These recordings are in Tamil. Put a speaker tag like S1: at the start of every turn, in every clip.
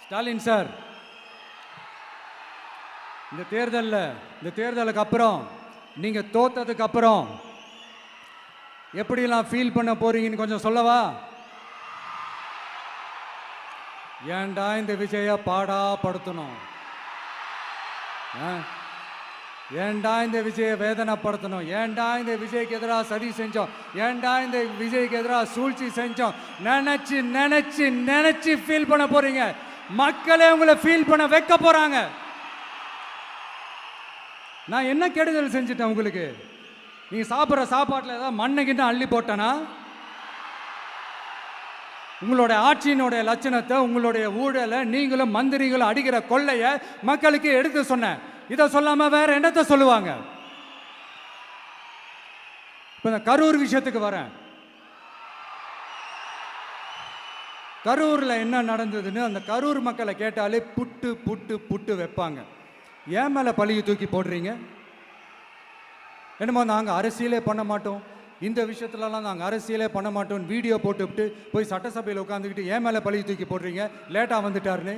S1: ஸ்டாலின் சார், இந்த தேர்தலுக்கு அப்புறம் நீங்க தோத்ததுக்கு அப்புறம் எப்படிலாம் ஃபீல் பண்ண போறீங்கன்னு கொஞ்சம் சொல்லவா? ஏன்டா இந்த விஜய பாடா படுத்தணும்? ஏன்டா இந்த விஜய வேதனைப்படுத்தணும்? ஏன்டா இந்த விஜய்க்கு எதிராக சதி செஞ்சோம்? ஏன்டா இந்த விஜய்க்கு எதிராக சூழ்ச்சி செஞ்சோம்? நினைச்சு நினைச்சு நினைச்சு ஃபீல் பண்ண போறீங்க. மக்களே உங்களை ஃபீல் பண்ண வைக்க போறாங்க. நான் என்ன கெடுதல் செஞ்சுட்டேன் உங்களுக்கு? நீங்க சாப்பிட்ற சாப்பாட்டில் ஏதாவது மண்ணைக்கிட்ட அள்ளி போட்டேனா? உங்களுடைய ஆட்சியினுடைய லட்சணத்தை, உங்களுடைய ஊழலை, நீங்களும் மந்திரிகளும் அடிக்கிற கொள்ளையை மக்களுக்கு எடுத்து சொன்னேன். இதை சொல்லாம வேற என்னத்தை சொல்லுவாங்க? இப்ப இந்த கரூர் விஷயத்துக்கு வரேன். கரூர்ல என்ன நடந்ததுன்னு அந்த கரூர் மக்களை கேட்டாலே புட்டு புட்டு புட்டு வைப்பாங்க. ஏன் மேல பழியை தூக்கி போடுறீங்க? என்னமோ நாங்கள் அரசியலே பண்ண மாட்டோம், இந்த விஷயத்துலலாம் நாங்கள் அரசியலே பண்ண மாட்டோம் வீடியோ போட்டுவிட்டு போய் சட்டசபையில் உட்காந்துக்கிட்டு ஏன் மேலே பழியை தூக்கி போடுறீங்க? லேட்டாக வந்துட்டாருன்னு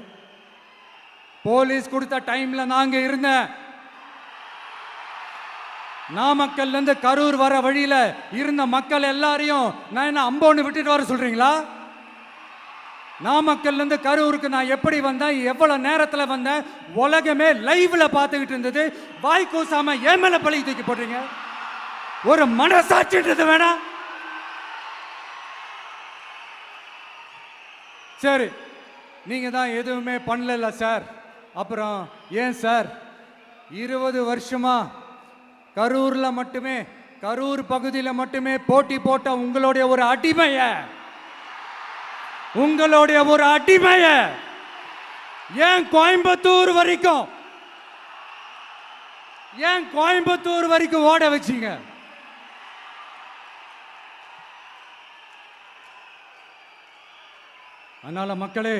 S1: போலீஸ் கொடுத்த டைம்ல நாங்க இருந்தேன். நாமக்கல்லேருந்து கரூர் வர வழியில இருந்த மக்கள் எல்லாரையும் நான் என்ன அம்போன்னு விட்டுட்டு வர சொல்றீங்களா? நாமக்கல்லேருந்து கரூருக்கு நான் எப்படி வந்தேன், எவ்வளவு நேரத்தில் வந்தேன், உலகமே லைவ்ல பார்த்துக்கிட்டு இருந்தது. வாய் கூசாம ஏன் மேல பழி தூக்கி போடுறீங்க? ஒரு மனசாட்சின்றது வேணாம்? சரி, நீங்க தான் எதுவுமே பண்ணல சார். அப்புறம் ஏன் சார் 20 வருஷமா கரூர்ல மட்டுமே, கரூர் பகுதியில் மட்டுமே போட்டி போட்ட உங்களுடைய ஒரு அடிமைய ஏன் கோயம்புத்தூர் வரைக்கும் ஓட வச்சீங்க? அதனால மக்களே,